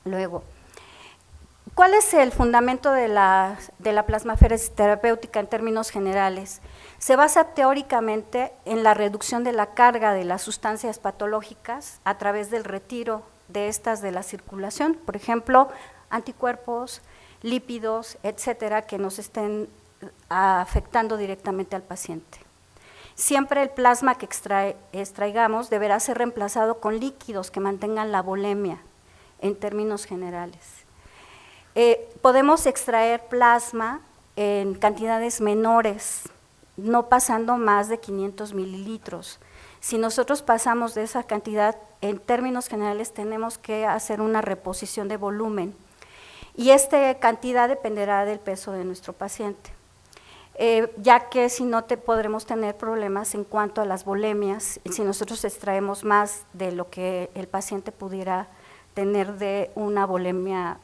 Luego, ¿cuál es el fundamento de la plasmaféresis terapéutica en términos generales? Se basa teóricamente en la reducción de la carga de las sustancias patológicas a través del retiro de estas de la circulación, por ejemplo, anticuerpos, lípidos, etcétera, que nos estén afectando directamente al paciente. Siempre el plasma que extraigamos deberá ser reemplazado con líquidos que mantengan la volemia en términos generales. Podemos extraer plasma en cantidades menores, no pasando más de 500 mililitros. Si nosotros pasamos de esa cantidad, en términos generales tenemos que hacer una reposición de volumen y esta cantidad dependerá del peso de nuestro paciente, ya que si no podremos tener problemas en cuanto a las volemias, si nosotros extraemos más de lo que el paciente pudiera tener de una volemia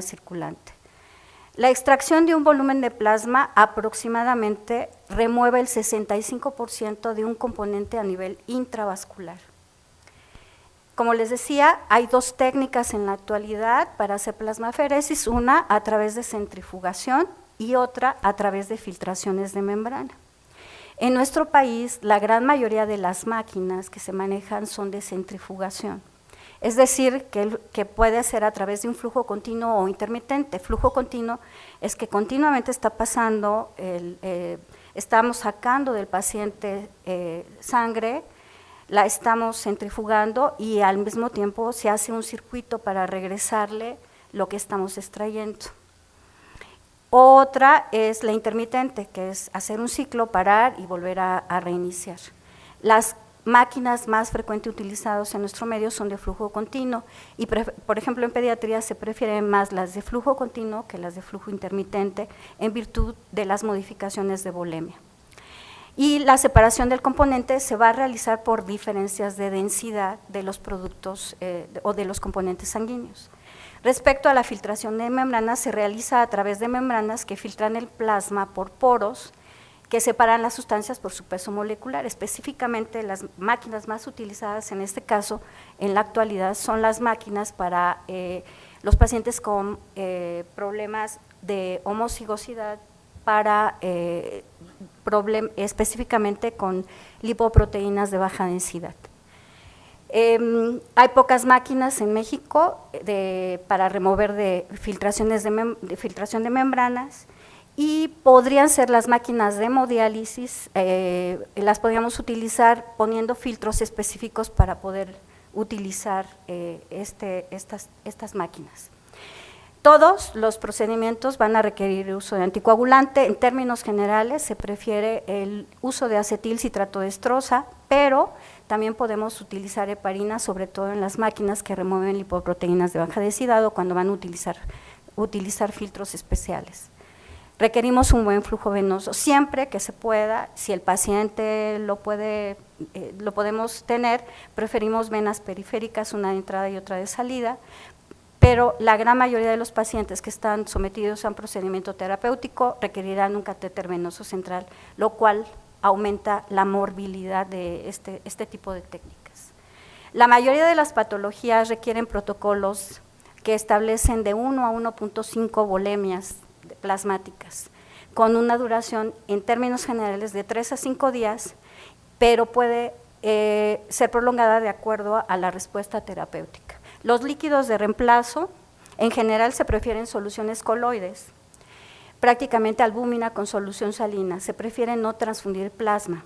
circulante. La extracción de un volumen de plasma aproximadamente remueve el 65% de un componente a nivel intravascular. Como les decía, hay dos técnicas en la actualidad para hacer plasmaféresis, una a través de centrifugación y otra a través de filtraciones de membrana. En nuestro país, la gran mayoría de las máquinas que se manejan son de centrifugación. Es decir, que puede ser a través de un flujo continuo o intermitente. Flujo continuo es que continuamente está pasando, estamos sacando del paciente sangre, la estamos centrifugando y al mismo tiempo se hace un circuito para regresarle lo que estamos extrayendo. Otra es la intermitente, que es hacer un ciclo, parar y volver a reiniciar. Las máquinas más frecuentemente utilizadas en nuestro medio son de flujo continuo y, por ejemplo, en pediatría se prefieren más las de flujo continuo que las de flujo intermitente en virtud de las modificaciones de volemia. Y la separación del componente se va a realizar por diferencias de densidad de los productos o de los componentes sanguíneos. Respecto a la filtración de membranas, se realiza a través de membranas que filtran el plasma por poros que separan las sustancias por su peso molecular. Específicamente las máquinas más utilizadas en este caso, en la actualidad, son las máquinas para los pacientes con problemas de homocigosidad, para específicamente con lipoproteínas de baja densidad. Hay pocas máquinas en México para remover filtración de membranas, y podrían ser las máquinas de hemodiálisis, las podríamos utilizar poniendo filtros específicos para poder utilizar estas máquinas. Todos los procedimientos van a requerir uso de anticoagulante. En términos generales se prefiere el uso de acetilcitrato de estrosa, pero también podemos utilizar heparina, sobre todo en las máquinas que remueven lipoproteínas de baja densidad o cuando van a utilizar filtros especiales. Requerimos un buen flujo venoso, siempre que se pueda. Si el paciente lo podemos tener, preferimos venas periféricas, una de entrada y otra de salida, pero la gran mayoría de los pacientes que están sometidos a un procedimiento terapéutico requerirán un catéter venoso central, lo cual aumenta la morbilidad de este tipo de técnicas. La mayoría de las patologías requieren protocolos que establecen de 1 a 1.5 volemias plasmáticas, con una duración en términos generales de 3 a 5 días, pero puede ser prolongada de acuerdo a la respuesta terapéutica. Los líquidos de reemplazo, en general se prefieren soluciones coloides, prácticamente albúmina con solución salina, se prefiere no transfundir plasma.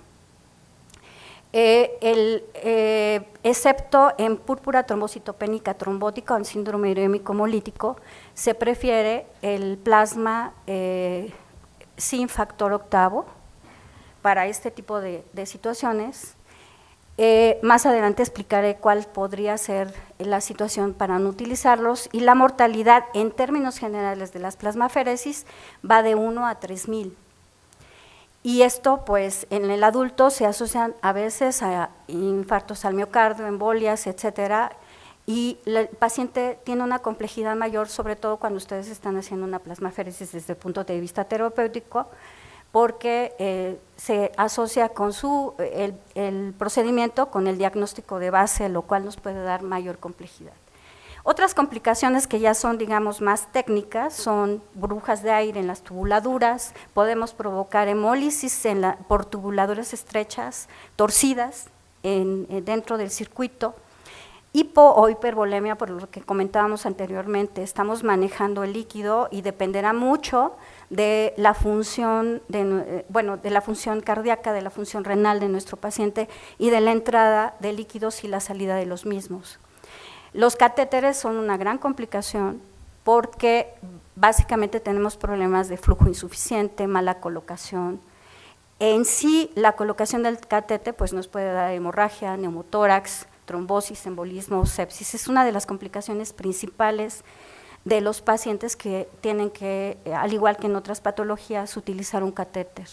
Excepto en púrpura trombocitopénica trombótica o en síndrome urémico hemolítico, se prefiere el plasma sin factor octavo para este tipo de situaciones. Más adelante explicaré cuál podría ser la situación para no utilizarlos, y la mortalidad en términos generales de las plasmaféresis va de 1 a 3,000. Y esto, pues, en el adulto se asocian a veces a infartos al miocardio, embolias, etcétera, y el paciente tiene una complejidad mayor, sobre todo cuando ustedes están haciendo una plasmaféresis desde el punto de vista terapéutico, porque se asocia con el procedimiento con el diagnóstico de base, lo cual nos puede dar mayor complejidad. Otras complicaciones que ya son, digamos, más técnicas son burbujas de aire en las tubuladuras, podemos provocar hemólisis por tubuladuras estrechas, torcidas dentro del circuito, hipo o hipervolemia, por lo que comentábamos anteriormente, estamos manejando el líquido y dependerá mucho de la función, de la función cardíaca, de la función renal de nuestro paciente y de la entrada de líquidos y la salida de los mismos. Los catéteres son una gran complicación porque básicamente tenemos problemas de flujo insuficiente, mala colocación. En sí, la colocación del catete pues, nos puede dar hemorragia, neumotórax, trombosis, embolismo, sepsis. Es una de las complicaciones principales de los pacientes que tienen que, al igual que en otras patologías, utilizar un catéter.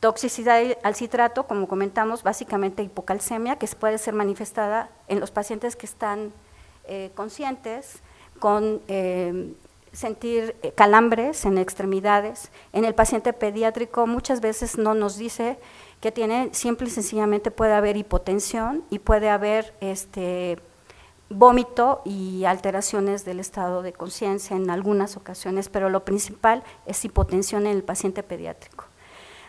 Toxicidad al citrato, como comentamos, básicamente hipocalcemia, que puede ser manifestada en los pacientes que están conscientes, con sentir calambres en extremidades. En el paciente pediátrico muchas veces no nos dice que tiene, simple y sencillamente puede haber hipotensión y puede haber vómito y alteraciones del estado de conciencia en algunas ocasiones, pero lo principal es hipotensión en el paciente pediátrico.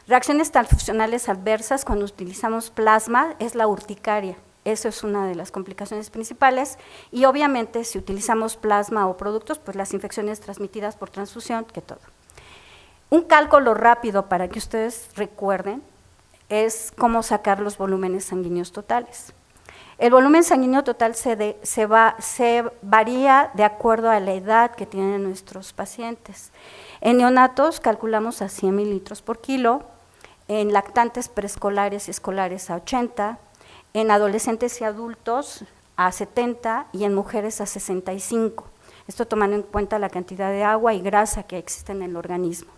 Reacciones transfusionales adversas cuando utilizamos plasma es la urticaria, eso es una de las complicaciones principales y obviamente si utilizamos plasma o productos, pues las infecciones transmitidas por transfusión, que todo. Un cálculo rápido para que ustedes recuerden es cómo sacar los volúmenes sanguíneos totales. El volumen sanguíneo total se varía de acuerdo a la edad que tienen nuestros pacientes. En neonatos calculamos a 100 mililitros por kilo, en lactantes preescolares y escolares a 80, en adolescentes y adultos a 70 y en mujeres a 65. Esto tomando en cuenta la cantidad de agua y grasa que existe en el organismo.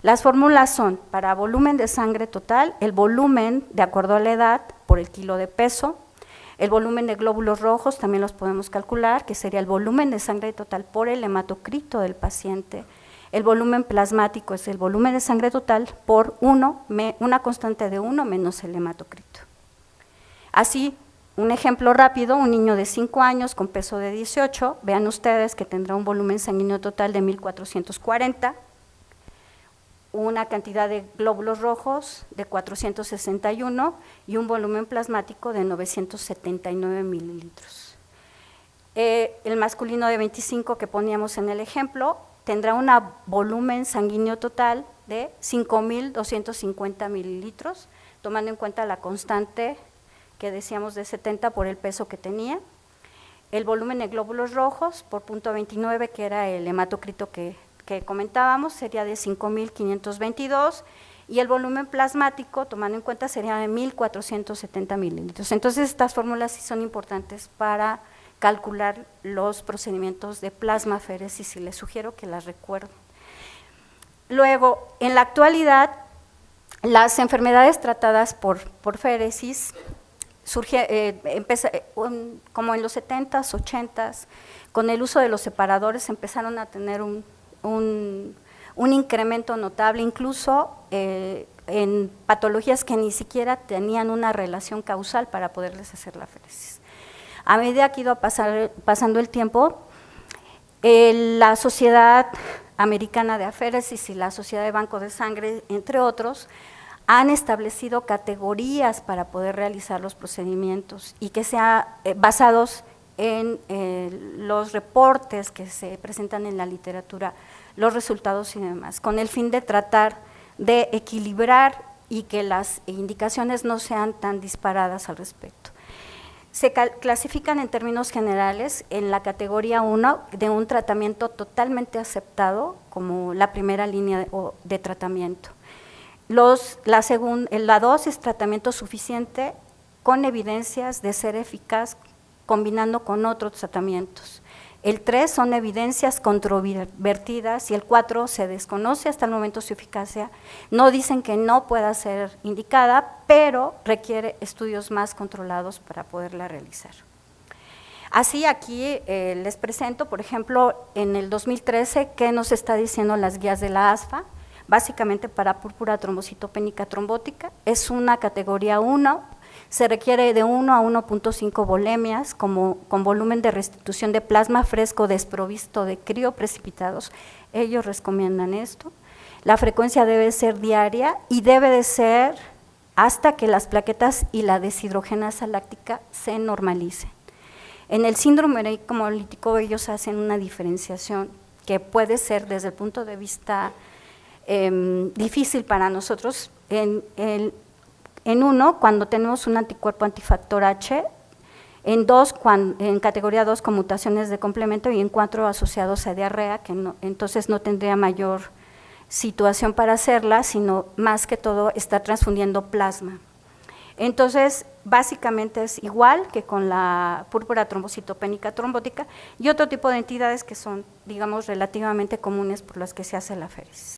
Las fórmulas son para volumen de sangre total, el volumen de acuerdo a la edad por el kilo de peso, el volumen de glóbulos rojos también los podemos calcular, que sería el volumen de sangre total por el hematocrito del paciente. El volumen plasmático es el volumen de sangre total por una constante de 1 menos el hematocrito. Así, un ejemplo rápido, un niño de 5 años con peso de 18, vean ustedes que tendrá un volumen sanguíneo total de 1440, una cantidad de glóbulos rojos de 461 y un volumen plasmático de 979 mililitros. El masculino de 25 que poníamos en el ejemplo tendrá un volumen sanguíneo total de 5.250 mililitros, tomando en cuenta la constante que decíamos de 70 por el peso que tenía. El volumen de glóbulos rojos por punto 29, que era el hematocrito que comentábamos, sería de 5.522 y el volumen plasmático, tomando en cuenta, sería de 1.470 mililitros. Entonces, estas fórmulas sí son importantes para calcular los procedimientos de plasmaféresis y les sugiero que las recuerden. Luego, en la actualidad, las enfermedades tratadas por féresis como en los 70s, 80s, con el uso de los separadores empezaron a tener un incremento notable, incluso en patologías que ni siquiera tenían una relación causal para poderles hacer la féresis. A medida que ha ido pasando el tiempo, la Sociedad Americana de Aféresis y la Sociedad de Banco de Sangre, entre otros, han establecido categorías para poder realizar los procedimientos y que sean basados en los reportes que se presentan en la literatura, los resultados y demás, con el fin de tratar de equilibrar y que las indicaciones no sean tan disparadas al respecto. Se clasifican en términos generales en la categoría 1 de un tratamiento totalmente aceptado como la primera línea de tratamiento. La 2 es tratamiento suficiente con evidencias de ser eficaz combinando con otros tratamientos. El 3 son evidencias controvertidas y el 4 se desconoce hasta el momento su eficacia. No dicen que no pueda ser indicada, pero requiere estudios más controlados para poderla realizar. Así aquí les presento, por ejemplo, en el 2013, qué nos está diciendo las guías de la ASFA, básicamente para púrpura trombocitopénica trombótica, es una categoría 1, Se requiere de 1 a 1.5 volemias con volumen de restitución de plasma fresco desprovisto de crioprecipitados. Ellos recomiendan esto. La frecuencia debe ser diaria y debe de ser hasta que las plaquetas y la deshidrogenasa láctica se normalicen. En el síndrome ureico hemolítico ellos hacen una diferenciación que puede ser desde el punto de vista difícil para nosotros. En 1, cuando tenemos un anticuerpo antifactor H, en 2, en categoría 2 con mutaciones de complemento y en 4 asociados a diarrea, que no, entonces no tendría mayor situación para hacerla, sino más que todo estar transfundiendo plasma. Entonces, básicamente es igual que con la púrpura trombocitopénica trombótica y otro tipo de entidades que son, digamos, relativamente comunes por las que se hace la féresis.